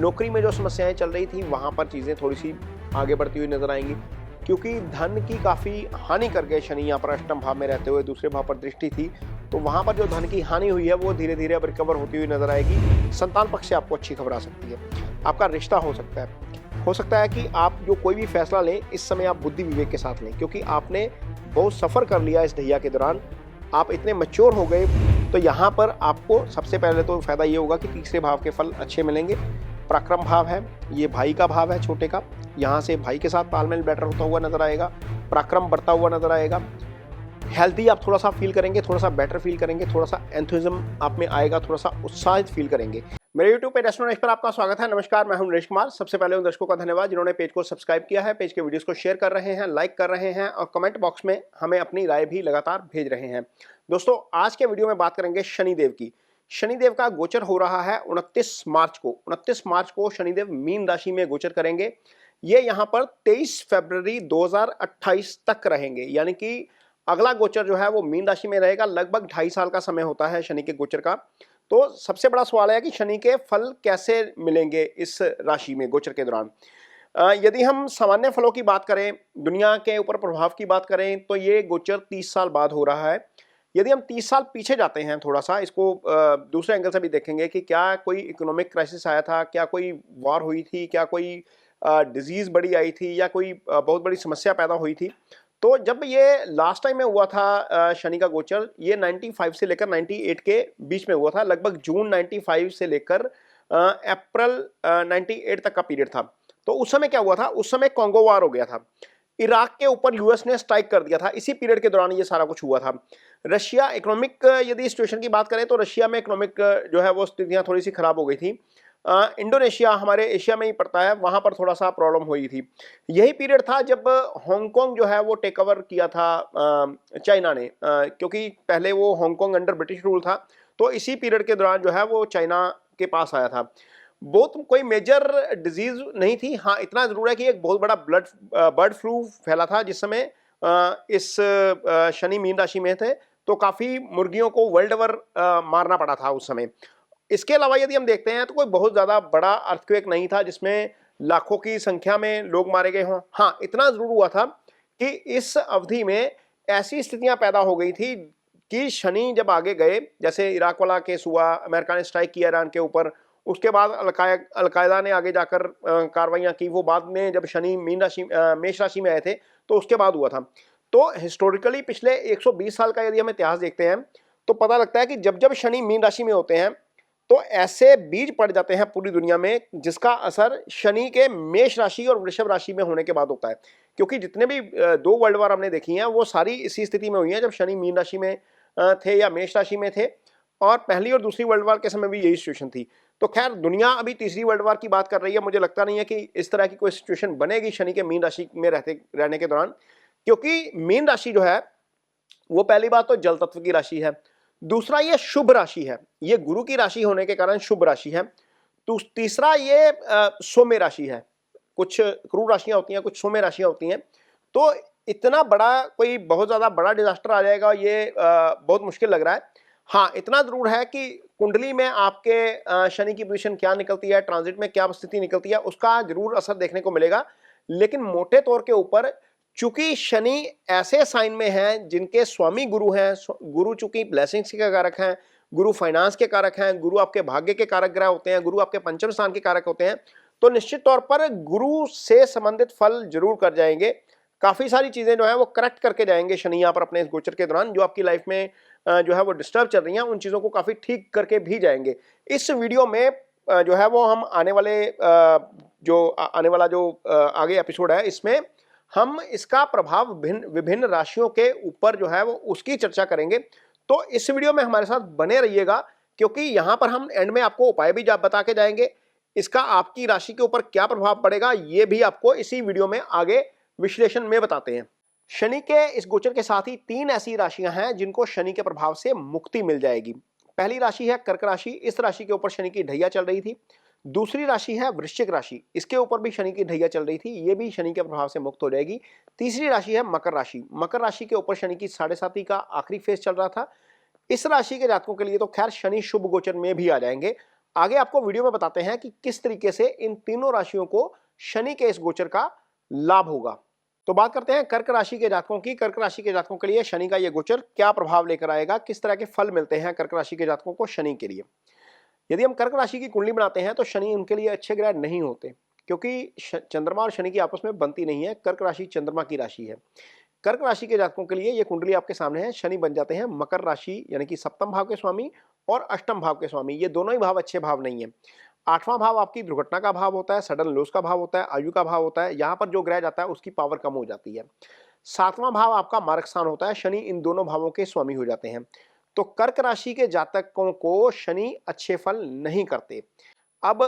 नौकरी में जो समस्याएं चल रही थी वहां पर चीजें थोड़ी सी आगे बढ़ती हुई नजर आएंगी, क्योंकि धन की काफी हानि कर गए शनि यहाँ पर अष्टम भाव में रहते हुए। दूसरे भाव पर दृष्टि थी, तो वहां पर जो धन की हानि हुई है वो धीरे धीरे अब रिकवर होती हुई नजर आएगी। संतान पक्ष से आपको अच्छी खबर आ सकती है। आपका रिश्ता हो सकता है कि आप जो कोई भी फैसला लें इस समय आप बुद्धि विवेक के साथ लें, क्योंकि आपने बहुत सफर कर लिया इस ढैया के दौरान, आप इतने मैच्योर हो गए। तो यहाँ पर आपको सबसे पहले तो फायदा ये होगा कि तीसरे भाव के फल अच्छे मिलेंगे। पराक्रम भाव है, ये भाई का भाव है छोटे का, यहाँ से भाई के साथ तालमेल बेटर होता हुआ नजर आएगा, पराक्रम बढ़ता हुआ नजर आएगा। हेल्दी आप थोड़ा सा फील करेंगे, थोड़ा सा बेटर फील करेंगे, थोड़ा सा एंथुसिज्म आप में आएगा, थोड़ा सा उत्साहित फील करेंगे। मेरे YouTube पेज एस्ट्रो नॉलेज पर आपका स्वागत है। नमस्कार, मैं हूं नरेश कुमार। सबसे पहले उन दर्शकों का धन्यवाद जिन्होंने पेज को सब्सक्राइब किया है, पेज के वीडियोस को शेयर कर रहे हैं, लाइक कर रहे हैं और कमेंट बॉक्स में हमें अपनी राय भी लगातार भेज रहे हैं। दोस्तों, आज के वीडियो में बात करेंगे शनिदेव की। शनिदेव का गोचर हो रहा है 29 मार्च को। 29 मार्च को शनिदेव मीन राशि में गोचर करेंगे। ये यहाँ पर 23 फरवरी 2028 तक रहेंगे, यानी कि अगला गोचर जो है वो मीन राशि में रहेगा। लगभग 2.5 साल का समय होता है शनि के गोचर का। तो सबसे बड़ा सवाल है कि शनि के फल कैसे मिलेंगे इस राशि में गोचर के दौरान। यदि हम सामान्य फलों की बात करें, दुनिया के ऊपर प्रभाव की बात करें, तो ये गोचर 30 साल बाद हो रहा है। यदि हम 30 साल पीछे जाते हैं, थोड़ा सा इसको दूसरे एंगल से भी देखेंगे कि क्या कोई इकोनॉमिक क्राइसिस आया था, क्या कोई वॉर हुई थी, क्या कोई डिजीज बड़ी आई थी, या कोई बहुत बड़ी समस्या पैदा हुई थी। तो जब ये लास्ट टाइम में हुआ था शनि का गोचर, ये 95 से लेकर 98 के बीच में हुआ था। लगभग जून 95 से लेकर अप्रैल 98 तक का पीरियड था। तो उस समय क्या हुआ था, उस समय कॉन्गो वार हो गया था, इराक के ऊपर यूएस ने स्ट्राइक कर दिया था। इसी पीरियड के दौरान ये सारा कुछ हुआ था। रशिया इकोनॉमिक यदि सिचुएशन की बात करें तो रशिया में इकोनॉमिक जो है वो स्थितियां थोड़ी सी खराब हो गई थी। इंडोनेशिया हमारे एशिया में ही पड़ता है, वहां पर थोड़ा सा प्रॉब्लम हुई थी। यही पीरियड था जब हांगकांग जो है वो टेक ओवर किया था चाइना ने, क्योंकि पहले वो हांगकांग अंडर ब्रिटिश रूल था। तो इसी पीरियड के दौरान जो है वो चाइना के पास आया था। बहुत कोई मेजर डिजीज नहीं थी। हाँ, इतना जरूर है कि एक बहुत बड़ा बर्ड फ्लू फैला था जिस समय इस शनि मीन राशि में थे, तो काफी मुर्गियों को वर्ल्ड ओवर मारना पड़ा था उस समय। इसके अलावा यदि हम देखते हैं तो कोई बहुत ज्यादा बड़ा अर्थक्वेक नहीं था जिसमें लाखों की संख्या में लोग मारे गए हों। हाँ, इतना जरूर हुआ था कि इस अवधि में ऐसी स्थितियां पैदा हो गई थी कि शनि जब आगे गए, जैसे इराक वाला केस हुआ, अमेरिका ने स्ट्राइक किया ईरान के ऊपर, उसके बाद अलकायदा ने आगे जाकर कार्रवाइयां की। वो बाद में जब शनि मेष राशि में आए थे तो उसके बाद हुआ था। तो हिस्टोरिकली पिछले 120 साल का यदि हम इतिहास देखते हैं तो पता लगता है कि जब जब शनि मीन राशि में होते हैं तो ऐसे बीज पड़ जाते हैं पूरी दुनिया में जिसका असर शनि के मेष राशि और वृषभ राशि में होने के बाद होता है। क्योंकि जितने भी 2 वर्ल्ड वार हमने देखी हैं वो सारी इसी स्थिति में हुई हैं जब शनि मीन राशि में थे या मेष राशि में थे। और पहली और दूसरी वर्ल्ड वार के समय भी यही सिचुएशन थी। तो खैर, दुनिया अभी तीसरी वर्ल्ड वार की बात कर रही है। मुझे लगता नहीं है कि इस तरह की कोई सिचुएशन बनेगी शनि के मीन राशि में रहने के दौरान, क्योंकि मीन राशि जो है वो पहली बात तो जल तत्व की राशि है, दूसरा ये शुभ राशि है, ये गुरु की राशि होने के कारण शुभ राशि है। तो तीसरा ये सौम्य राशि है। कुछ क्रूर राशियां होती हैं, कुछ सौम्य राशियां होती हैं। तो इतना बड़ा कोई बहुत ज्यादा बड़ा डिजास्टर आ जाएगा ये बहुत मुश्किल लग रहा है। हाँ, इतना जरूर है कि कुंडली में आपके शनि की पोजीशन क्या निकलती है, ट्रांजिट में क्या स्थिति निकलती है, उसका जरूर असर देखने को मिलेगा। लेकिन मोटे तौर के ऊपर चूंकि शनि ऐसे साइन में हैं जिनके स्वामी गुरु हैं, गुरु चूंकि ब्लेसिंग्स के कारक हैं, गुरु फाइनेंस के कारक हैं, गुरु आपके भाग्य के कारक ग्रह होते हैं, गुरु आपके पंचम स्थान के कारक होते हैं, तो निश्चित तौर पर गुरु से संबंधित फल जरूर कर जाएंगे। काफी सारी चीजें जो है वो करेक्ट करके जाएंगे शनि यहाँ पर अपने इस गोचर के दौरान। जो आपकी लाइफ में जो है वो डिस्टर्ब चल रही हैं उन चीजों को काफी ठीक करके भी जाएंगे। इस वीडियो में जो है वो हम आने वाला जो आगे एपिसोड है इसमें हम इसका प्रभाव विभिन्न राशियों के ऊपर जो है वो उसकी चर्चा करेंगे। तो इस वीडियो में हमारे साथ बने रहिएगा, क्योंकि यहां पर हम एंड में आपको उपाय भी बता के जाएंगे। इसका आपकी राशि के ऊपर क्या प्रभाव पड़ेगा ये भी आपको इसी वीडियो में आगे विश्लेषण में बताते हैं। शनि के इस गोचर के साथ ही 3 ऐसी राशियां हैं जिनको शनि के प्रभाव से मुक्ति मिल जाएगी। पहली राशि है कर्क राशि। इस राशि के ऊपर शनि की ढैया चल रही थी। दूसरी राशि है वृश्चिक राशि। इसके ऊपर भी शनि की ढैया चल रही थी, ये भी शनि के प्रभाव से मुक्त हो जाएगी। तीसरी राशि है मकर राशि। मकर राशि के ऊपर शनि की 7.5 का आखिरी फेज चल रहा था। इस राशि के जातकों के लिए तो खैर शनि शुभ गोचर में भी आ जाएंगे। आगे आपको वीडियो में बताते हैं कि किस तरीके से इन तीनों राशियों को शनि के इस गोचर का लाभ होगा। तो बात करते हैं कर्क राशि के जातकों की। कर्क राशि के जातकों के लिए शनि का यह गोचर क्या प्रभाव लेकर आएगा, किस तरह के फल मिलते हैं कर्क राशि के जातकों को शनि के लिए। यदि हम कर्क राशि की कुंडली बनाते हैं तो शनि उनके लिए अच्छे ग्रह नहीं होते, क्योंकि चंद्रमा और शनि की आपस में बनती नहीं है। कर्क राशि चंद्रमा की राशि है। कर्क राशि के जातकों के लिए यह कुंडली आपके सामने है। शनि बन जाते हैं मकर राशि यानी कि सप्तम भाव के स्वामी और अष्टम भाव के स्वामी। ये दोनों ही भाव अच्छे भाव नहीं है। आठवां भाव आपकी दुर्घटना का भाव होता है, सडन लॉस का भाव होता है, आयु का भाव होता है। यहां पर जो ग्रह जाता है उसकी पावर कम हो जाती है। सातवां भाव आपका मार्ग स्थान होता है। शनि इन दोनों भावों के स्वामी हो जाते हैं। तो कर्क राशि के जातकों को शनि अच्छे फल नहीं करते। अब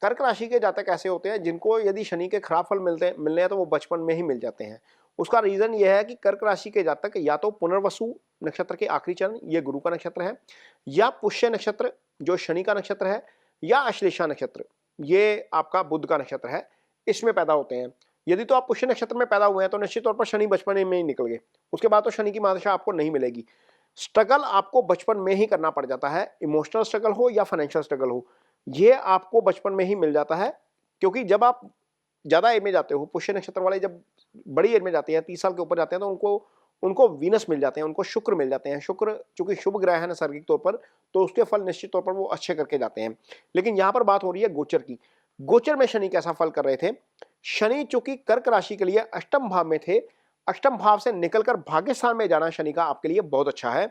कर्क राशि के जातक ऐसे होते हैं जिनको यदि शनि के खराब फल मिलने हैं तो वो बचपन में ही मिल जाते हैं। उसका रीजन ये है कि कर्क राशि के जातक या तो पुनर्वसु नक्षत्र के आखिरी चरण, ये गुरु का नक्षत्र है, या पुष्य नक्षत्र जो शनि का नक्षत्र है, या अश्लेषा नक्षत्र ये आपका बुध का नक्षत्र है, इसमें पैदा होते हैं। यदि तो आप पुष्य नक्षत्र में पैदा हुए हैं तो निश्चित तौर पर शनि बचपन में ही निकल गए, उसके बाद तो शनि की महादशा आपको नहीं मिलेगी। स्ट्रगल आपको बचपन में ही करना पड़ जाता है, इमोशनल स्ट्रगल हो या फाइनेंशियल स्ट्रगल हो, ये आपको बचपन में ही मिल जाता है। क्योंकि जब आप ज्यादा एज में जाते हो, पुष्य नक्षत्र वाले जब बड़ी एज में जाते हैं, 30 साल के ऊपर जाते हैं, तो उनको वीनस मिल जाते हैं, उनको शुक्र मिल जाते हैं। शुक्र चूंकि शुभ ग्रह है नैसर्गिक तौर पर, तो उसके फल निश्चित तौर पर वो अच्छे करके जाते हैं। लेकिन यहां पर बात हो रही है गोचर की। गोचर में शनि कैसा फल कर रहे थे। शनि चूंकि कर्क राशि के लिए अष्टम भाव में थे, अष्टम भाव से निकलकर भाग्य स्थान में जाना शनि का आपके लिए बहुत अच्छा है।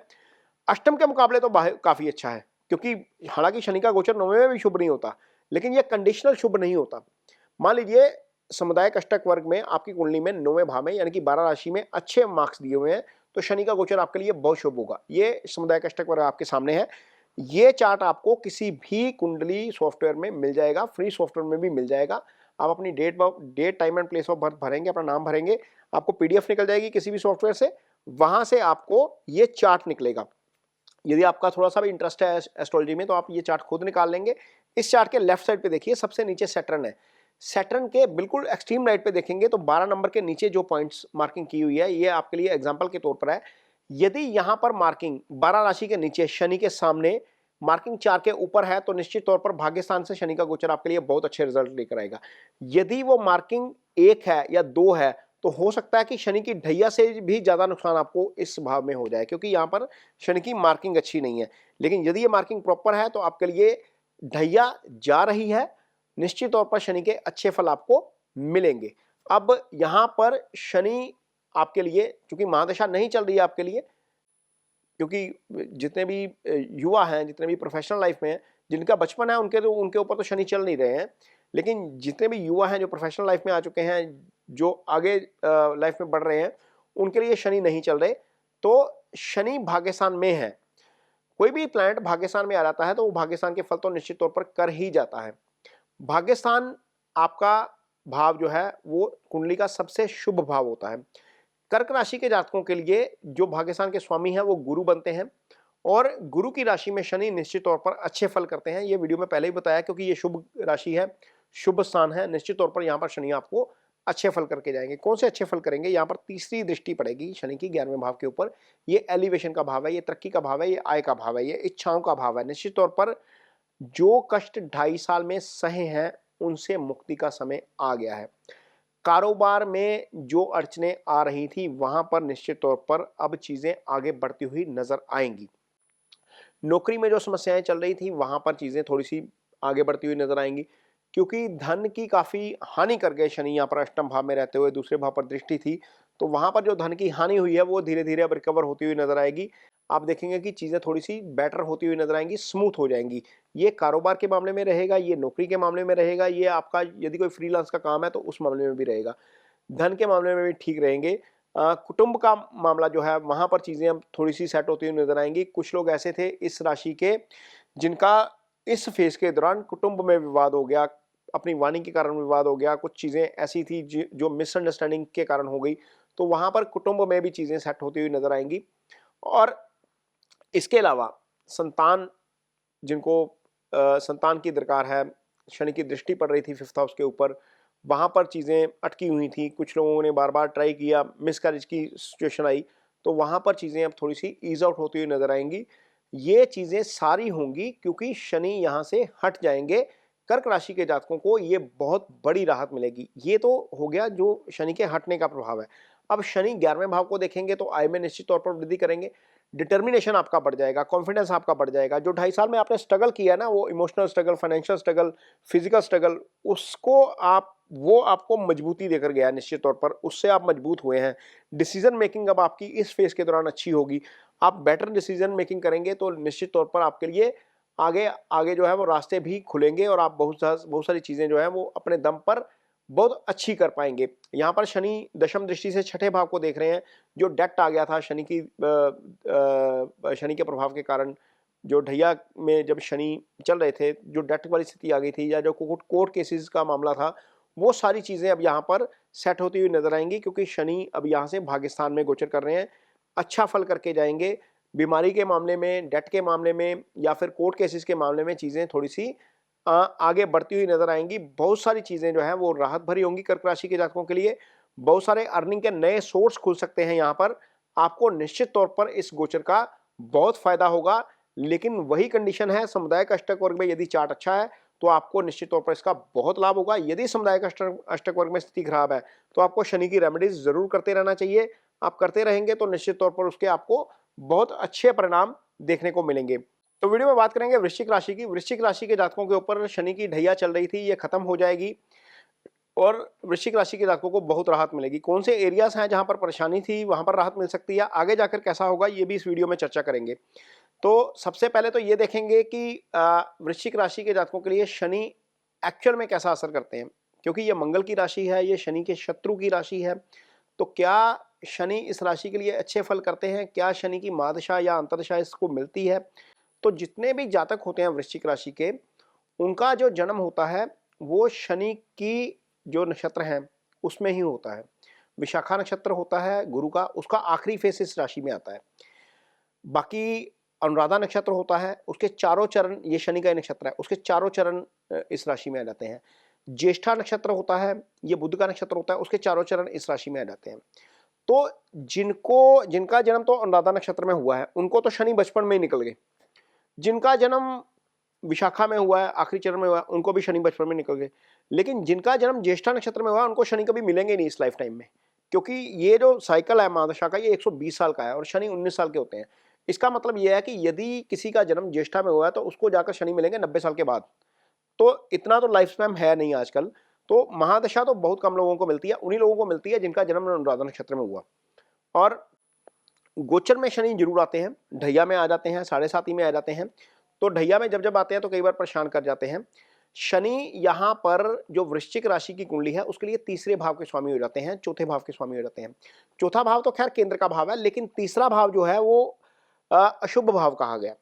अष्टम के मुकाबले तो काफी अच्छा है, क्योंकि हालांकि शनि का गोचर नौवें में भी शुभ नहीं होता, लेकिन यह कंडीशनल शुभ नहीं होता। मान लीजिए समुदाय अष्टक वर्ग में आपकी कुंडली में 9वें भाव में यानी कि 12 राशि में अच्छे मार्क्स दिए हुए हैं, तो शनि का गोचर आपके लिए बहुत शुभ होगा। ये समुदाय अष्टक वर्ग आपके सामने है। ये चार्ट आपको किसी भी कुंडली सॉफ्टवेयर में मिल जाएगा, फ्री सॉफ्टवेयर में भी मिल जाएगा। आप अपनी date time and place of birth भरेंगे, अपना नाम भरेंगे, आपको पीडीएफ निकल जाएगी किसी भी सॉफ्टवेयर से, वहां से आपको ये चार्ट निकलेगा। यदि आपका थोड़ा सा भी इंटरेस्ट है एस्ट्रोलॉजी में तो आप ये चार्ट खुद निकाल लेंगे। इस चार्ट के लेफ्ट साइड पे देखिए, सबसे नीचे सैटर्न है। सैटर्न के बिल्कुल एक्सट्रीम राइट पे देखेंगे तो 12 नंबर के नीचे जो पॉइंट्स मार्किंग की हुई है, ये आपके लिए एग्जांपल के तौर पर है। यदि यहां पर मार्किंग 12 राशि के नीचे शनि के सामने मार्किंग 4 के ऊपर है, तो निश्चित तौर पर भाग्य स्थान से शनि का गोचर आपके लिए बहुत अच्छे रिजल्ट लेकर आएगा। यदि वो मार्किंग 1 है या 2 है, तो हो सकता है कि शनि की ढैया से भी ज्यादा नुकसान आपको इस भाव में हो जाए, क्योंकि यहां पर शनि की मार्किंग अच्छी नहीं है। लेकिन यदि ये मार्किंग प्रॉपर है तो आपके लिए ढैया जा रही है, निश्चित तौर पर शनि के अच्छे फल आपको मिलेंगे। अब यहां पर शनि आपके लिए चूंकि महादशा नहीं चल रही है आपके लिए, क्योंकि जितने भी युवा हैं, जितने भी प्रोफेशनल लाइफ में हैं, जिनका बचपन है उनके ऊपर तो शनि चल नहीं रहे हैं, लेकिन जितने भी युवा हैं जो प्रोफेशनल लाइफ में आ चुके हैं, जो आगे लाइफ में बढ़ रहे हैं, उनके लिए शनि नहीं चल रहे। तो शनि भाग्यस्थान में है। कोई भी प्लैनेट भाग्यस्थान में आ जाता है तो वो भाग्यस्थान के फल तो निश्चित तौर पर कर ही जाता है। भाग्यस्थान आपका भाव जो है वो कुंडली का सबसे शुभ भाव होता है। कर्क राशि के जातकों के लिए जो भाग्यस्थान के स्वामी हैं वो गुरु बनते हैं, और गुरु की राशि में शनि निश्चित तौर पर अच्छे फल करते हैं। ये वीडियो में पहले ही बताया, क्योंकि ये शुभ राशि है, शुभ स्थान है, निश्चित तौर पर यहाँ पर शनि आपको अच्छे फल करके जाएंगे। कौन से अच्छे फल करेंगे, यहाँ पर तीसरी दृष्टि पड़ेगी शनि की 11वें भाव के ऊपर। ये एलिवेशन का भाव है, ये तरक्की का भाव है, ये आय का भाव है, ये इच्छाओं का भाव है। निश्चित तौर पर जो कष्ट 2.5 साल में सहे हैं उनसे मुक्ति का समय आ गया है। कारोबार में जो अड़चने आ रही थी वहां पर निश्चित तौर पर अब चीजें आगे बढ़ती हुई नजर आएंगी। नौकरी में जो समस्याएं चल रही थी वहां पर चीजें थोड़ी सी आगे बढ़ती हुई नजर आएंगी, क्योंकि धन की काफी हानि कर गए शनि। यहाँ पर अष्टम भाव में रहते हुए दूसरे भाव पर दृष्टि थी, तो वहां पर जो धन की हानि हुई है वो धीरे धीरे अब रिकवर होती हुई नजर आएगी। आप देखेंगे कि चीजें थोड़ी सी बेटर होती हुई नजर आएंगी, स्मूथ हो जाएंगी। ये कारोबार के मामले में रहेगा, ये नौकरी के मामले में रहेगा, ये आपका यदि कोई फ्रीलांस का काम है तो उस मामले में भी रहेगा। धन के मामले में भी ठीक रहेंगे। कुटुंब का मामला जो है वहां पर चीजें अब थोड़ी सी सेट होती हुई नजर आएंगी। कुछ लोग ऐसे थे इस राशि के जिनका इस फेज के दौरान कुटुंब में विवाद हो गया, अपनी वाणी के कारण विवाद हो गया, कुछ चीजें ऐसी थी जो मिसअंडरस्टैंडिंग के कारण हो गई, तो वहां पर कुटुंब में भी चीजें सेट होती हुई नजर आएंगी। और इसके अलावा संतान, जिनको संतान की दरकार है, शनि की दृष्टि पड़ रही थी 5th हाउस के ऊपर, वहां पर चीजें अटकी हुई थी। कुछ लोगों ने बार बार ट्राई किया, मिसकैरेज की सिचुएशन आई, तो वहां पर चीजें अब थोड़ी सी ईज आउट होती हुई नजर आएंगी। ये चीजें सारी होंगी क्योंकि शनि यहां से हट जाएंगे। कर्क राशि के जातकों को ये बहुत बड़ी राहत मिलेगी। ये तो हो गया जो शनि के हटने का प्रभाव है। अब शनि 11वें भाव को देखेंगे तो आय में निश्चित तौर पर वृद्धि करेंगे। डिटर्मिनेशन आपका बढ़ जाएगा, कॉन्फिडेंस आपका बढ़ जाएगा। जो 2.5 साल में आपने स्ट्रगल किया ना, वो emotional struggle, financial struggle, physical struggle, उसको आप वो आपको मजबूती देकर गया निश्चित तौर पर, उससे आप मजबूत हुए हैं। डिसीजन मेकिंग अब आपकी इस फेज के दौरान अच्छी होगी। आप बेटर डिसीजन मेकिंग करेंगे तो निश्चित तौर पर आपके लिए आगे आगे जो है वो रास्ते भी खुलेंगे और आप बहुत सारी चीजें जो है वो अपने दम पर बहुत अच्छी कर पाएंगे। यहाँ पर शनि दशम दृष्टि से छठे भाव को देख रहे हैं। जो डेट आ गया था शनि के प्रभाव के कारण, जो ढैया में जब शनि चल रहे थे, जो डेट वाली स्थिति आ गई थी या जो कोर्ट केसेस का मामला था, वो सारी चीजें अब यहाँ पर सेट होती हुई नजर आएंगी क्योंकि शनि अब यहाँ से भाग्यस्थान में गोचर कर रहे हैं। अच्छा फल करके जाएंगे। बीमारी के मामले में, डेट के मामले में या फिर कोर्ट केसेस के मामले में चीजें थोड़ी सी आगे बढ़ती हुई नजर आएंगी। बहुत सारी चीजें जो है वो राहत भरी होंगी कर्क राशि के जातकों के लिए। बहुत सारे अर्निंग के नए सोर्स खुल सकते हैं। यहाँ पर आपको निश्चित तौर पर इस गोचर का बहुत फायदा होगा। लेकिन वही कंडीशन है, समुदायिक अष्टक वर्ग में यदि चार्ट अच्छा है तो आपको निश्चित तौर पर इसका बहुत लाभ होगा। यदि समुदायिक अष्टक वर्ग में स्थिति खराब है तो आपको शनि की रेमेडीज जरूर करते रहना चाहिए। आप करते रहेंगे तो निश्चित तौर पर उसके आपको बहुत अच्छे परिणाम देखने को मिलेंगे। तो वीडियो में बात करेंगे वृश्चिक राशि की। वृश्चिक राशि के जातकों के ऊपर शनि की ढैया चल रही थी, ये खत्म हो जाएगी और वृश्चिक राशि के जातकों को बहुत राहत मिलेगी। कौन से एरियाज हैं जहां पर परेशानी थी, वहां पर राहत मिल सकती है, आगे जाकर कैसा होगा, ये भी इस वीडियो में चर्चा करेंगे। तो सबसे पहले तो ये देखेंगे कि वृश्चिक राशि के जातकों के लिए शनि एक्चुअल में कैसा असर करते हैं, क्योंकि ये मंगल की राशि है, ये शनि के शत्रु की राशि है। तो क्या शनि इस राशि के लिए अच्छे फल करते हैं? क्या शनि की महादशा या अंतर्दशा इसको मिलती है? तो जितने भी जातक होते हैं वृश्चिक राशि के, उनका जो जन्म होता है वो शनि की जो नक्षत्र हैं उसमें ही होता है। विशाखा नक्षत्र होता है गुरु का, उसका आखिरी फेस इस राशि में आता है। बाकी अनुराधा नक्षत्र होता है, उसके चारों चरण, ये शनि का नक्षत्र है, उसके चारों चरण इस राशि में आ जाते हैं। ज्येष्ठा नक्षत्र होता है, ये बुध का नक्षत्र होता है, उसके चारों चरण इस राशि में आ जाते हैं। तो जिनका जन्म तो अनुराधा नक्षत्र में हुआ है उनको तो शनि बचपन में ही निकल गए। जिनका जन्म विशाखा में हुआ है, आखिरी चरण में हुआ है, उनको भी शनि बचपन में निकल गए। लेकिन जिनका जन्म ज्येष्ठा नक्षत्र में हुआ है उनको शनि कभी मिलेंगे नहीं इस लाइफ टाइम में, क्योंकि ये जो साइकिल है महादशा का, ये 120 साल का है और शनि 19 साल के होते हैं। इसका मतलब यह है कि यदि किसी का जन्म ज्येष्ठा में हुआ है तो उसको जाकर शनि मिलेंगे 90 साल के बाद। तो इतना तो लाइफ स्पैन है नहीं आजकल। तो महादशा तो बहुत कम लोगों को मिलती है, उन्हीं लोगों को मिलती है जिनका जन्म अनुराधा नक्षत्र में हुआ। और गोचर में शनि जरूर आते हैं, ढैया में आ जाते हैं, 7.5 में आ जाते हैं। तो ढैया में जब आते हैं तो कई बार परेशान कर जाते हैं। शनि यहाँ पर जो वृश्चिक राशि की कुंडली है उसके लिए तीसरे भाव के स्वामी हो जाते हैं, चौथे भाव के स्वामी हो जाते हैं। चौथा भाव तो खैर केंद्र का भाव है, लेकिन तीसरा भाव जो है वो अशुभ भाव कहा गया।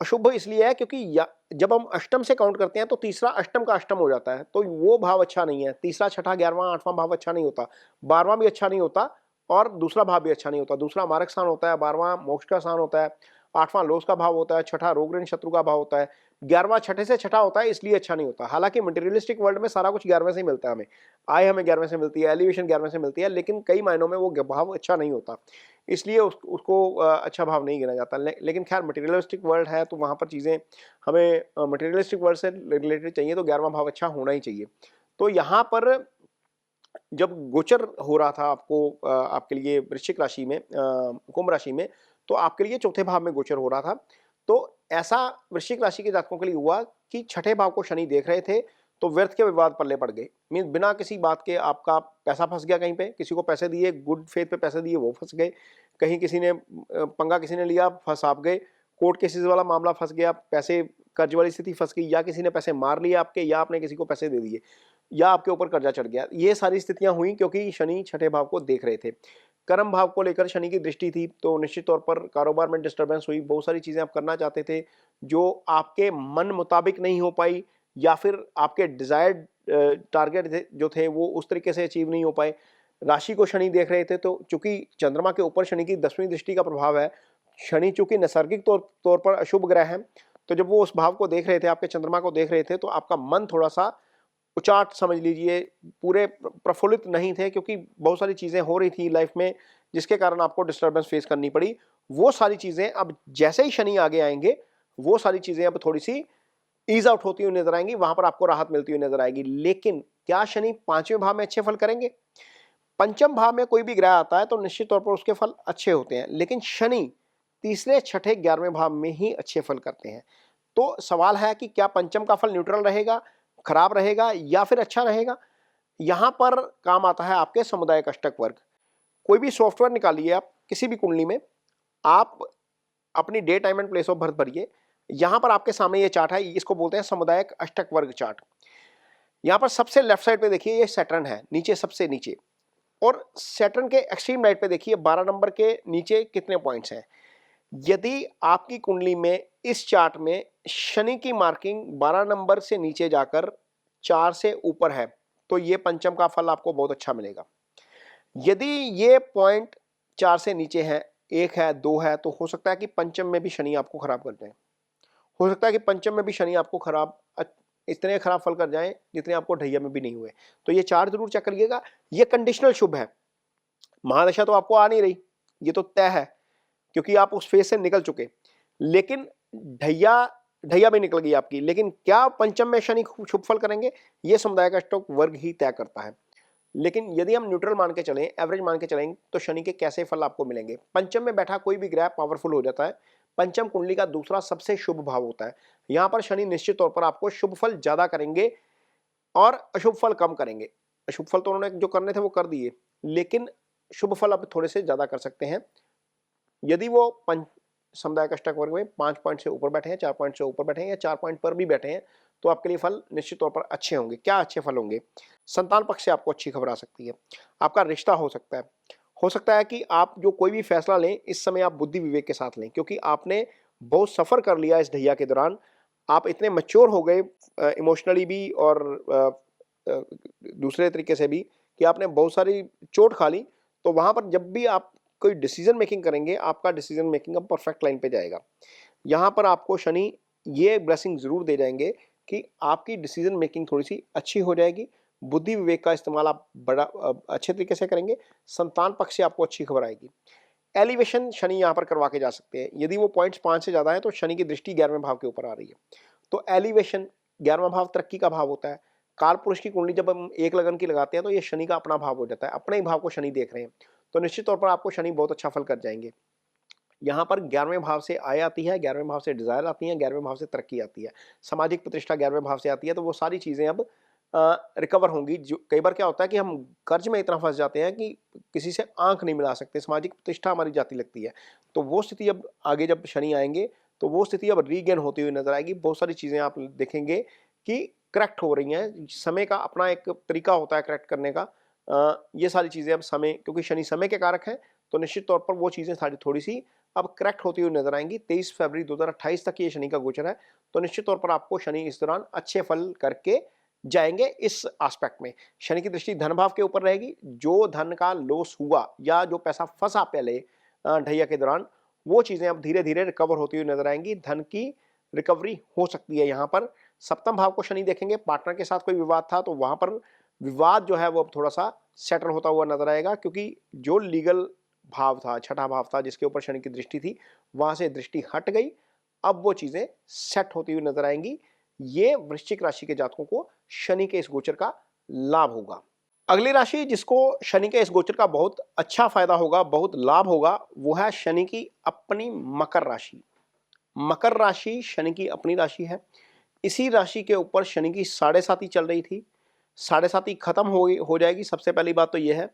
अशुभ इसलिए है क्योंकि जब हम अष्टम से काउंट करते हैं तो तीसरा अष्टम का अष्टम हो जाता है, तो वो भाव अच्छा नहीं है। तीसरा, छठा, 11वां, 8वां भाव अच्छा नहीं होता, 12वां भी अच्छा नहीं होता और दूसरा भाव भी अच्छा नहीं होता। दूसरा मारक स्थान होता है, 12वां मोक्ष का स्थान होता है, 8वां लोस का भाव होता है, छठा रोग ऋण शत्रु का भाव होता है, 11वां छठे से छठा होता है, इसलिए अच्छा नहीं होता। हालांकि मटेरियलिस्टिक वर्ल्ड में सारा कुछ 11वें से ही मिलता है, हमें आय हमें 11वें से मिलती है, एलिवेशन 11वें से मिलती है, लेकिन कई मायनों में वो भाव अच्छा नहीं होता, इसलिए उसको अच्छा भाव नहीं गिना जाता। लेकिन खैर मटेरियलिस्टिक वर्ल्ड है तो वहाँ पर चीज़ें हमें मटेरियलिस्टिक वर्ल्ड से रिलेटेड चाहिए तो 11वां भाव अच्छा होना ही चाहिए। तो यहाँ पर जब गोचर हो रहा था आपके लिए वृश्चिक राशि में, कुंभ राशि में, तो आपके लिए चौथे भाव में गोचर हो रहा था। तो ऐसा वृश्चिक राशि के जातकों के लिए हुआ कि छठे भाव को शनि देख रहे थे तो व्यर्थ के विवाद पल्ले पड़ गए। मीन बिना किसी बात के आपका पैसा फंस गया, कहीं पे किसी को पैसे दिए, गुड फेथ पे पैसे दिए, वो फंस गए। कहीं किसी ने पंगा किसी ने लिया, फंस आप गए। कोर्ट केसेस वाला मामला फंस गया, पैसे कर्ज वाली स्थिति फंस गई, या किसी ने पैसे मार लिए आपके, या आपने किसी को पैसे दे दिए, या आपके ऊपर कर्जा चढ़ गया। ये सारी स्थितियां हुई क्योंकि शनि छठे भाव को देख रहे थे। कर्म भाव को लेकर शनि की दृष्टि थी तो निश्चित तौर पर कारोबार में डिस्टर्बेंस हुई। बहुत सारी चीजें आप करना चाहते थे जो आपके मन मुताबिक नहीं हो पाई, या फिर आपके डिजायर्ड टारगेट जो थे वो उस तरीके से अचीव नहीं हो पाए। राशि को शनि देख रहे थे तो चूंकि चंद्रमा के ऊपर शनि की 10वीं दृष्टि का प्रभाव है, शनि चूंकि नैसर्गिक तौर पर अशुभ ग्रह है, तो जब वो उस भाव को देख रहे थे, आपके चंद्रमा को देख रहे थे, तो आपका मन थोड़ा सा उचाट समझ लीजिए, पूरे प्रफुल्लित नहीं थे, क्योंकि बहुत सारी चीजें हो रही थी लाइफ में जिसके कारण आपको डिस्टर्बेंस फेस करनी पड़ी। वो सारी चीजें अब जैसे ही शनि आगे आएंगे वो सारी चीजें अब थोड़ी सी ईज आउट होती हुई नजर आएंगी, वहां पर आपको राहत मिलती हुई नजर आएगी। लेकिन क्या शनि पांचवें भाव में अच्छे फल करेंगे? पंचम भाव में कोई भी ग्रह आता है तो निश्चित तौर पर उसके फल अच्छे होते हैं, लेकिन शनि तीसरे, छठे, 11वें भाव में ही अच्छे फल करते हैं। तो सवाल है कि क्या पंचम का फल न्यूट्रल रहेगा, खराब रहेगा या फिर अच्छा रहेगा? यहां पर काम आता है आपके सामुदायिक अष्टक वर्ग। कोई भी सॉफ्टवेयर निकालिए आप किसी भी कुंडली में, आप अपनी day time and place of birth भरिए। यहां पर आपके सामने ये चार्ट है, इसको बोलते हैं सामुदायिक अष्टक वर्ग चार्ट। यहां पर सबसे लेफ्ट साइड पे देखिए ये सैटर्न है, नीचे सबसे नीचे, और सैटर्न के एक्सट्रीम राइट पे देखिए 12 नंबर के नीचे कितने पॉइंट्स हैं। यदि आपकी कुंडली में इस चार्ट में शनि की मार्किंग 12 नंबर से नीचे जाकर 4 से ऊपर है तो ये पंचम का फल आपको बहुत अच्छा मिलेगा। यदि ये पॉइंट 4 से नीचे है, 1 है, 2 है, तो हो सकता है कि पंचम में भी शनि आपको खराब कर जाए। हो सकता है कि पंचम में भी शनि आपको इतने खराब फल कर जाए जितने आपको ढैया में भी नहीं हुए। तो ये चार्ट जरूर चेक करिएगा। ये कंडीशनल शुभ है, महादशा तो आपको आ नहीं रही, ये तो तय है क्योंकि आप उस फेज से निकल चुके। लेकिन ढैया भी निकल गई आपकी, लेकिन क्या पंचम में शनि शुभ फल करेंगे ये समुदाय का अष्टक वर्ग ही तय करता है। लेकिन यदि हम न्यूट्रल मान के चलें, एवरेज मान के चलेंगे, तो शनि के कैसे फल आपको मिलेंगे? पंचम में बैठा कोई भी ग्रह पावरफुल हो जाता है। पंचम कुंडली का दूसरा सबसे शुभ भाव होता है। यहां पर शनि निश्चित तौर पर आपको शुभ फल ज्यादा करेंगे और अशुभ फल कम करेंगे। अशुभ फल तो उन्होंने जो करने थे वो कर दिए, लेकिन शुभ फल अब थोड़े से ज्यादा कर सकते हैं। यदि वो समुदाय अष्टक वर्ग में 5 पॉइंट से ऊपर बैठे हैं, 4 पॉइंट से ऊपर बैठे हैं या 4 पॉइंट पर भी बैठे हैं, तो आपके लिए फल निश्चित तौर पर अच्छे होंगे। क्या अच्छे फल होंगे? संतान पक्ष से आपको अच्छी खबर आ सकती है, आपका रिश्ता हो सकता है। हो सकता है कि आप जो कोई भी फैसला लें इस समय आप बुद्धि विवेक के साथ लें, क्योंकि आपने बहुत सफर कर लिया इस ढैया के दौरान। आप इतने मैच्योर हो गए इमोशनली भी और दूसरे तरीके से भी कि आपने बहुत सारी चोट खा ली। तो वहां पर जब भी आप कोई डिसीजन मेकिंग करेंगे, आपका डिसीजन मेकिंग अब परफेक्ट लाइन पे जाएगा। यहां पर आपको शनि ये ब्लेसिंग जरूर दे जाएंगे कि आपकी डिसीजन मेकिंग थोड़ी सी अच्छी हो जाएगी। बुद्धि विवेक का इस्तेमाल आप बड़ा अच्छे तरीके से करेंगे। संतान पक्ष से आपको अच्छी खबर आएगी। एलिवेशन शनि यहाँ पर करवा के जा सकते हैं। यदि वो पॉइंट्स 5 से ज्यादा है तो शनि की दृष्टि 11वें भाव के ऊपर आ रही है। तो एलिवेशन, 11वां भाव तरक्की का भाव होता है। काल पुरुष की कुंडली जब हम एक लगन की लगाते हैं तो ये शनि का अपना भाव हो जाता है, अपने ही भाव को शनि देख रहे हैं, तो निश्चित तौर पर आपको शनि बहुत अच्छा फल कर जाएंगे। यहाँ पर 11वें भाव से आय आती है, 11वें भाव से डिजायर आती है, 11वें भाव से तरक्की आती है, सामाजिक प्रतिष्ठा 11वें भाव से आती है। तो वो सारी चीजें अब रिकवर होंगी। जो कई बार क्या होता है कि हम कर्ज में इतना फंस जाते हैं कि किसी से आंख नहीं मिला सकते, सामाजिक प्रतिष्ठा हमारी जाती लगती है। तो वो स्थिति अब आगे जब शनि आएंगे तो वो स्थिति अब रीगेन होती हुई नजर आएगी। बहुत सारी चीजें आप देखेंगे कि करेक्ट हो रही हैं। समय का अपना एक तरीका होता है करेक्ट करने का। ये सारी चीजें अब समय, क्योंकि शनि समय के कारक हैं, तो निश्चित तौर पर वो चीजें सारी थोड़ी सी अब करेक्ट होती हुई नजर आएंगी। 23 फरवरी 2028 तक ये शनि का गोचर है, तो निश्चित तौर पर आपको शनि इस दौरान अच्छे फल करके जाएंगे। इस एस्पेक्ट में शनि की दृष्टि धन भाव के ऊपर रहेगी। जो धन का लॉस हुआ या जो पैसा फंसा पहले ढैया के दौरान, वो चीजें अब धीरे धीरे रिकवर होती हुई नजर आएंगी। धन की रिकवरी हो सकती है। यहाँ पर सप्तम भाव को शनि देखेंगे। पार्टनर के साथ कोई विवाद था तो वहां पर विवाद जो है वो अब थोड़ा सा सेटल होता हुआ नजर आएगा, क्योंकि जो लीगल भाव था, छठा भाव था जिसके ऊपर शनि की दृष्टि थी, वहां से दृष्टि हट गई। अब वो चीजें सेट होती हुई नजर आएंगी। ये वृश्चिक राशि के जातकों को शनि के इस गोचर का लाभ होगा। अगली राशि जिसको शनि के इस गोचर का बहुत अच्छा फायदा होगा, बहुत लाभ होगा, वो है शनि की अपनी मकर राशि। मकर राशि शनि की अपनी राशि है। इसी राशि के ऊपर शनि की 7.5 चल रही थी। 7.5 खत्म हो जाएगी। सबसे पहली बात तो यह है,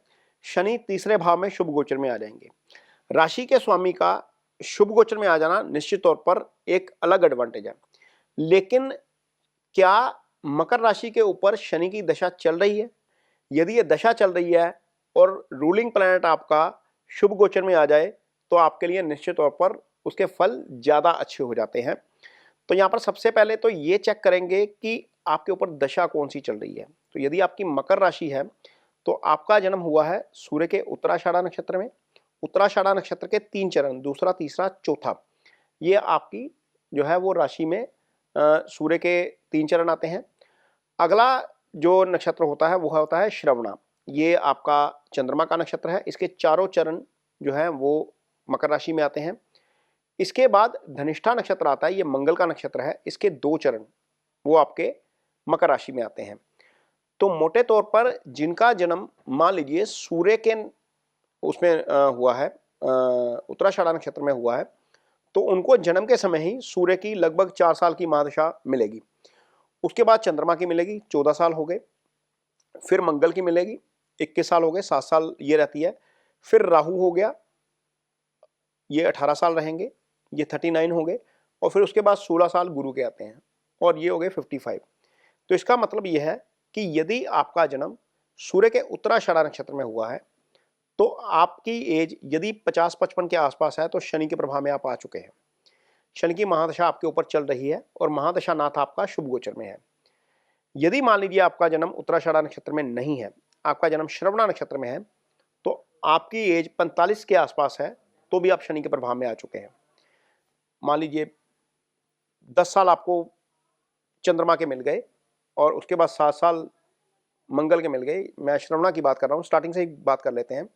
शनि तीसरे भाव में शुभ गोचर में आ जाएंगे। राशि के स्वामी का शुभ गोचर में आ जाना निश्चित तौर पर एक अलग एडवांटेज है। लेकिन क्या मकर राशि के ऊपर शनि की दशा चल रही है? यदि ये दशा चल रही है और रूलिंग प्लैनेट आपका शुभ गोचर में आ जाए तो आपके लिए निश्चित तौर पर उसके फल ज्यादा अच्छे हो जाते हैं। तो यहां पर सबसे पहले तो ये चेक करेंगे कि आपके ऊपर दशा कौन सी चल रही है। तो यदि आपकी मकर राशि है तो आपका जन्म हुआ है सूर्य के उत्तराषाढ़ा नक्षत्र में। उत्तराषाढ़ा नक्षत्र के 3 चरण, दूसरा, तीसरा, चौथा, ये आपकी जो है वो राशि में सूर्य के 3 चरण आते हैं। अगला जो नक्षत्र होता है वो होता है श्रवणा। ये आपका चंद्रमा का नक्षत्र है। इसके चारों चरण जो है वो मकर राशि में आते हैं। इसके बाद धनिष्ठा नक्षत्र आता है, ये मंगल का नक्षत्र है, इसके 2 चरण वो आपके मकर राशि में आते हैं। तो मोटे तौर पर जिनका जन्म मान लीजिए सूर्य के उसमें हुआ है, उत्तराषाढ़ा नक्षत्र में हुआ है, तो उनको जन्म के समय ही सूर्य की लगभग 4 साल की महादशा मिलेगी। उसके बाद चंद्रमा की मिलेगी, 14 साल हो गए। फिर मंगल की मिलेगी, 21 साल हो गए, 7 साल ये रहती है। फिर राहु हो गया, ये 18 साल रहेंगे, ये 39 हो गए। और फिर उसके बाद 16 साल गुरु के आते हैं और ये हो गए 55। तो इसका मतलब यह है कि यदि आपका जन्म सूर्य के उत्तराषाढ़ा नक्षत्र में हुआ है तो आपकी एज यदि 50-55 के आसपास है तो शनि के प्रभाव में आप आ चुके हैं। शनि की महादशा आपके ऊपर चल रही है और महादशा नाथ आपका शुभ गोचर में है। यदि मान लीजिए आपका जन्म उत्तराषाढ़ा नक्षत्र में नहीं है, आपका जन्म श्रवणा नक्षत्र में है, तो आपकी एज 45 के आसपास है तो भी आप शनि के प्रभाव में आ चुके हैं। मान लीजिए 10 साल आपको चंद्रमा के मिल गए और उसके बाद 7 साल मंगल के मिल गए। मैं श्रवणा की बात कर रहा हूँ, स्टार्टिंग से ही बात कर लेते हैं।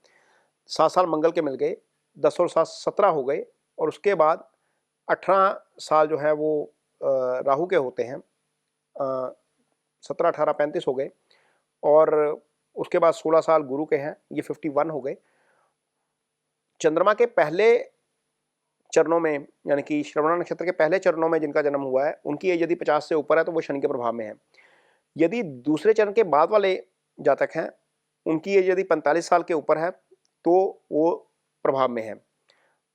7 साल मंगल के मिल गए, 10 और 7 17 हो गए और उसके बाद 18 साल जो है वो राहु के होते हैं, 17 18 35 हो गए और उसके बाद 16 साल गुरु के हैं, ये 51 हो गए। चंद्रमा के पहले चरणों में यानी कि श्रवण नक्षत्र के पहले चरणों में जिनका जन्म हुआ है उनकी एज यदि 50 से ऊपर है तो वो शनि के प्रभाव में है। यदि दूसरे चरण के बाद वाले जातक हैं उनकी एज यदि 45 साल के ऊपर है तो वो प्रभाव में है।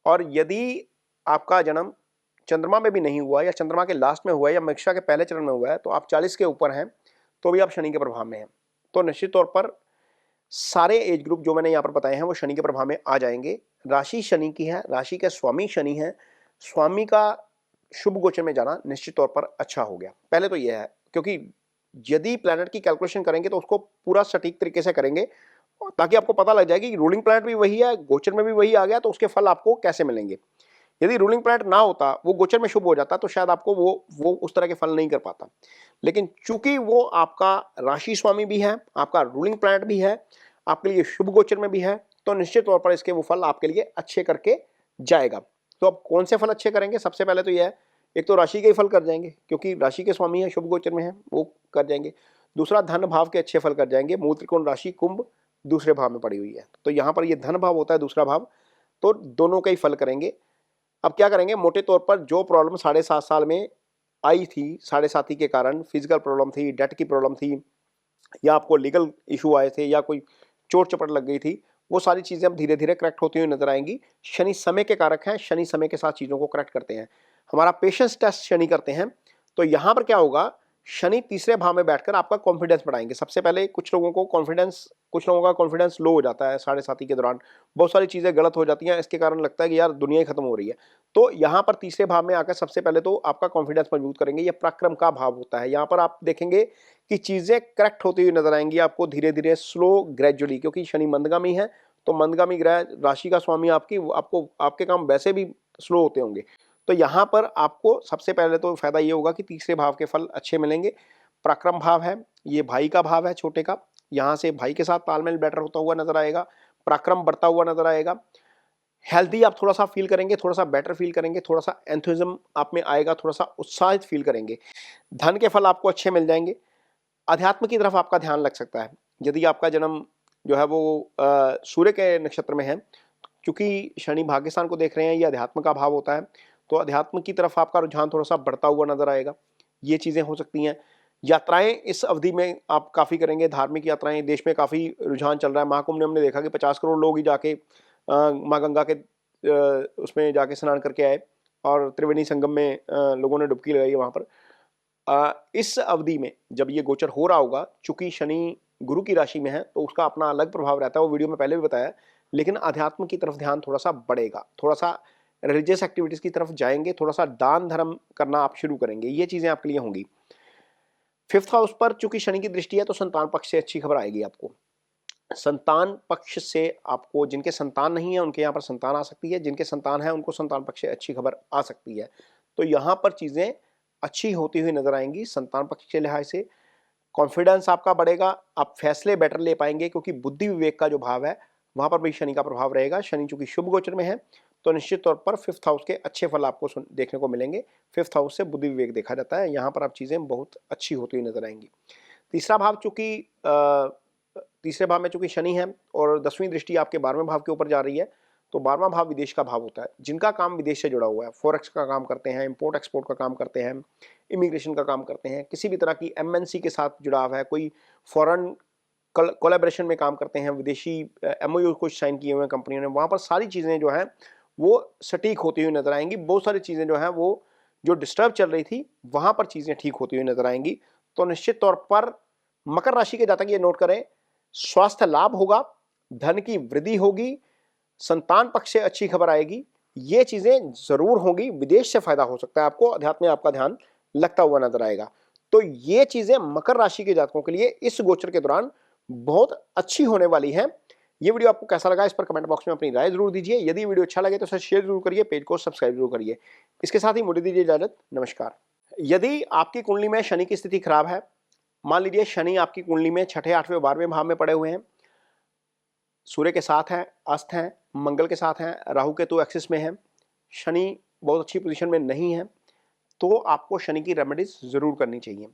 और यदि आपका जन्म चंद्रमा में भी नहीं हुआ या चंद्रमा के लास्ट में हुआ है या मृगशिरा के पहले चरण में हुआ है तो आप 40 के ऊपर हैं तो भी आप शनि के प्रभाव में हैं। तो निश्चित तौर पर सारे एज ग्रुप जो मैंने यहाँ पर बताए हैं वो शनि के प्रभाव में आ जाएंगे। राशि शनि की है, राशि के स्वामी शनि है, स्वामी का शुभ गोचर में जाना निश्चित तौर पर अच्छा हो गया। पहले तो यह है, क्योंकि यदि प्लैनेट की कैलकुलेशन करेंगे तो उसको पूरा सटीक तरीके से करेंगे ताकि आपको पता लग जाए कि रूलिंग प्लैनेट भी वही है, गोचर में भी वही आ गया, तो उसके फल आपको कैसे मिलेंगे। यदि रूलिंग प्लैनेट ना होता, वो गोचर में शुभ हो जाता, तो शायद आपको वो उस तरह के फल नहीं कर पाता। लेकिन चूंकि वो आपका राशि स्वामी भी है, आपका रूलिंग प्लैनेट भी है, आपके लिए शुभ गोचर में भी है, तो निश्चित तौर पर इसके वो फल आपके लिए अच्छे करके जाएगा। तो अब कौन से फल अच्छे करेंगे? सबसे पहले तो यह है, एक तो राशि के ही फल कर जाएंगे क्योंकि राशि के स्वामी है, शुभ गोचर में है, वो कर जाएंगे। दूसरा, धन भाव के अच्छे फल कर जाएंगे। मूल त्रिकोण राशि कुंभ दूसरे भाव में पड़ी हुई है, तो यहाँ पर ये धन भाव होता है दूसरा भाव, तो दोनों का ही फल करेंगे। अब क्या करेंगे, मोटे तौर पर जो प्रॉब्लम 7.5 साल में आई थी, 7.5 के कारण फिजिकल प्रॉब्लम थी, डेट की प्रॉब्लम थी, या आपको लीगल इशू आए थे, या कोई चोट चपट लग गई थी, वो सारी चीज़ें अब धीरे धीरे करेक्ट होती हुई नजर आएंगी। शनि समय के कारक हैं, शनि समय के साथ चीज़ों को करेक्ट करते हैं। हमारा पेशेंस टेस्ट शनि करते हैं। तो यहाँ पर क्या होगा, शनि तीसरे भाव में बैठकर आपका कॉन्फिडेंस बढ़ाएंगे। सबसे पहले कुछ लोगों का कॉन्फिडेंस लो हो जाता है 7.5 के दौरान, बहुत सारी चीज़ें गलत हो जाती हैं, इसके कारण लगता है कि यार दुनिया ही खत्म हो रही है। तो यहाँ पर तीसरे भाव में आकर सबसे पहले तो आपका कॉन्फिडेंस मजबूत करेंगे। ये पराक्रम का भाव होता है। यहाँ पर आप देखेंगे कि चीज़ें करेक्ट होती हुई नजर आएंगी आपको धीरे धीरे, स्लो ग्रेजुअली, क्योंकि शनि मंदगामी है, तो मंदगामी ग्रह राशि का स्वामी आपको आपके काम वैसे भी स्लो होते होंगे। तो यहाँ पर आपको सबसे पहले तो फायदा ये होगा कि तीसरे भाव के फल अच्छे मिलेंगे। पराक्रम भाव है, ये भाई का भाव है छोटे का, यहाँ से भाई के साथ तालमेल बेटर होता हुआ नजर आएगा, पराक्रम बढ़ता हुआ नजर आएगा। हेल्दी आप थोड़ा सा फील करेंगे, थोड़ा सा बेटर फील करेंगे, थोड़ा सा एंथुसिज्म आप में आएगा, थोड़ा सा उत्साहित फील करेंगे। धन के फल आपको अच्छे मिल जाएंगे। अध्यात्म की तरफ आपका ध्यान लग सकता है यदि आपका जन्म जो है वो सूर्य के नक्षत्र में है, क्योंकि शनि भाग्यस्थान को देख रहे हैं, ये अध्यात्म का भाव होता है, तो अध्यात्म की तरफ आपका रुझान थोड़ा सा बढ़ता हुआ नजर आएगा। ये चीज़ें हो सकती हैं। यात्राएं इस अवधि में आप काफ़ी करेंगे, धार्मिक यात्राएं, देश में काफ़ी रुझान चल रहा है। महाकुंभ में हमने देखा कि 50 करोड़ लोग ही जाके माँ गंगा के उसमें जाके स्नान करके आए और त्रिवेणी संगम में लोगों ने डुबकी लगाई वहाँ पर। इस अवधि में जब ये गोचर हो रहा होगा, चूंकि शनि गुरु की राशि में है तो उसका अपना अलग प्रभाव रहता है, वो वीडियो में पहले भी बताया, लेकिन अध्यात्म की तरफ ध्यान थोड़ा सा बढ़ेगा, थोड़ा सा रिलीजियस एक्टिविटीज की तरफ जाएंगे, थोड़ा सा दान धर्म करना आप शुरू करेंगे। ये चीजें आपके लिए होंगी। 5th हाउस पर चूंकि शनि की दृष्टि है तो संतान पक्ष से अच्छी खबर आएगी आपको। संतान पक्ष से आपको, जिनके संतान नहीं है उनके यहाँ पर संतान आ सकती है, जिनके संतान है उनको संतान पक्ष से अच्छी खबर आ सकती है। तो यहाँ पर चीजें अच्छी होती हुई नजर आएंगी। संतान पक्ष के लिहाज से कॉन्फिडेंस आपका बढ़ेगा, आप फैसले बेटर ले पाएंगे, क्योंकि बुद्धि विवेक का जो भाव है वहां पर भी शनि का प्रभाव रहेगा। शनि चूंकि शुभ गोचर में है तो निश्चित तौर पर 5th हाउस के अच्छे फल आपको देखने को मिलेंगे। 5th हाउस से बुद्धि विवेक देखा जाता है, यहाँ पर आप चीजें बहुत अच्छी होती हुई नजर आएंगी। तीसरा भाव चूंकि तीसरे भाव में चूंकि शनि है और 10वीं दृष्टि आपके 12वें भाव के ऊपर जा रही है, तो 12वां भाव विदेश का भाव होता है। जिनका काम विदेश से जुड़ा हुआ है, फॉरेक्स का काम करते हैं, इंपोर्ट एक्सपोर्ट का काम करते हैं, इमिग्रेशन का काम करते हैं, किसी भी तरह की एमएनसी के साथ जुड़ाव है, कोई फॉरेन कोलैबोरेशन में काम करते हैं, विदेशी एमओयू कुछ साइन किए हुए हैं कंपनियों ने, वहां पर सारी चीजें जो है वो सटीक होती हुई नजर आएंगी। बहुत सारी चीजें जो है वो जो डिस्टर्ब चल रही थी वहां पर चीजें ठीक होती हुई नजर आएंगी। तो निश्चित तौर पर मकर राशि के जातक ये नोट करें, स्वास्थ्य लाभ होगा, धन की वृद्धि होगी, संतान पक्ष से अच्छी खबर आएगी, ये चीजें जरूर होंगी। विदेश से फायदा हो सकता है आपको, अध्यात्म में आपका ध्यान लगता हुआ नजर आएगा। तो ये चीजें मकर राशि के जातकों के लिए इस गोचर के दौरान बहुत अच्छी होने वाली हैं। ये वीडियो आपको कैसा लगा इस पर कमेंट बॉक्स में अपनी राय जरूर दीजिए। यदि वीडियो अच्छा लगे तो इसे शेयर जरूर करिए, पेज को सब्सक्राइब जरूर करिए। इसके साथ ही मुझे दीजिए इजाजत, नमस्कार। यदि आपकी कुंडली में शनि की स्थिति खराब है, मान लीजिए शनि आपकी कुंडली में 6ठे 8वें 12वें भाव में पड़े हुए हैं, सूर्य के साथ हैं, अस्त हैं, मंगल के साथ हैं, राहु केतु एक्सिस में है, शनि बहुत अच्छी पोजीशन में नहीं है, तो आपको शनि की रेमेडीज जरूर करनी चाहिए।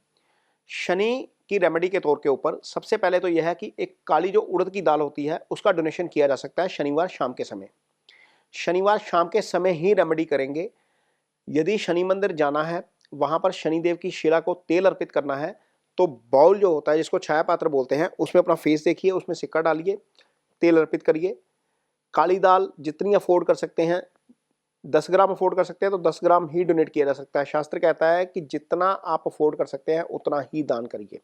शनि की रेमेडी के तौर के ऊपर सबसे पहले तो यह है कि एक काली जो उड़द की दाल होती है उसका डोनेशन किया जा सकता है शनिवार शाम के समय। शनिवार शाम के समय ही रेमेडी करेंगे। यदि शनि मंदिर जाना है, वहां पर शनिदेव की शिला को तेल अर्पित करना है, तो बाउल जो होता है जिसको छाया पात्र बोलते हैं, उसमें अपना फेस देखिए, उसमें सिक्का डालिए, तेल अर्पित करिए। काली दाल जितनी अफोर्ड कर सकते हैं, 10 ग्राम अफोर्ड कर सकते हैं तो 10 ग्राम ही डोनेट किया जा सकता है। शास्त्र कहता है कि जितना आप अफोर्ड कर सकते हैं उतना ही दान करिए।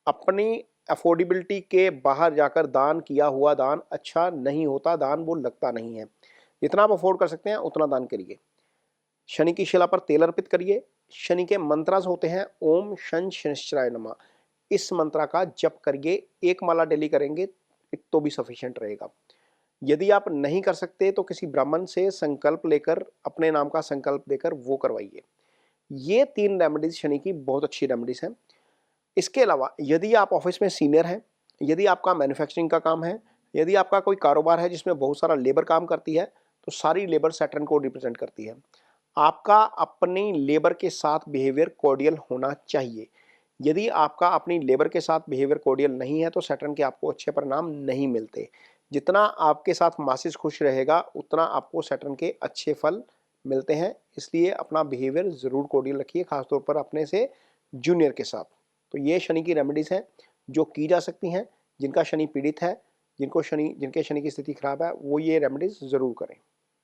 अपनी अफोर्डेबिलिटी के बाहर जाकर दान किया हुआ दान अच्छा नहीं होता, दान वो लगता नहीं है। जितना आप अफोर्ड कर सकते हैं उतना दान करिए। शनि की शिला पर तेल अर्पित करिए। शनि के मंत्रास होते हैं ओम शन शनिश्चराय नमः, इस मंत्रा का जप करिए। एक माला डेली करेंगे तो भी सफिशिएंट रहेगा। यदि आप नहीं कर सकते तो किसी ब्राह्मण से संकल्प लेकर, अपने नाम का संकल्प देकर वो करवाइए। ये 3 रेमेडीज शनि की बहुत अच्छी रेमेडीज हैं। इसके अलावा यदि आप ऑफिस में सीनियर हैं, यदि आपका मैन्युफैक्चरिंग का काम है, यदि आपका कोई कारोबार है जिसमें बहुत सारा लेबर काम करती है, तो सारी लेबर सैटर्न को रिप्रेजेंट करती है। आपका अपनी लेबर के साथ बिहेवियर कोर्डियल होना चाहिए। यदि आपका अपनी लेबर के साथ बिहेवियर कोर्डियल नहीं है तो सैटर्न के आपको अच्छे परिणाम नहीं मिलते। जितना आपके साथ मासिस खुश रहेगा उतना आपको सैटर्न के अच्छे फल मिलते हैं। इसलिए अपना बिहेवियर जरूर कोर्डियल रखिए, खासतौर पर अपने से जूनियर के साथ। तो ये शनि की रेमेडीज हैं जो की जा सकती हैं। जिनका शनि पीड़ित है, जिनके शनि की स्थिति खराब है, वो ये रेमेडीज जरूर करें।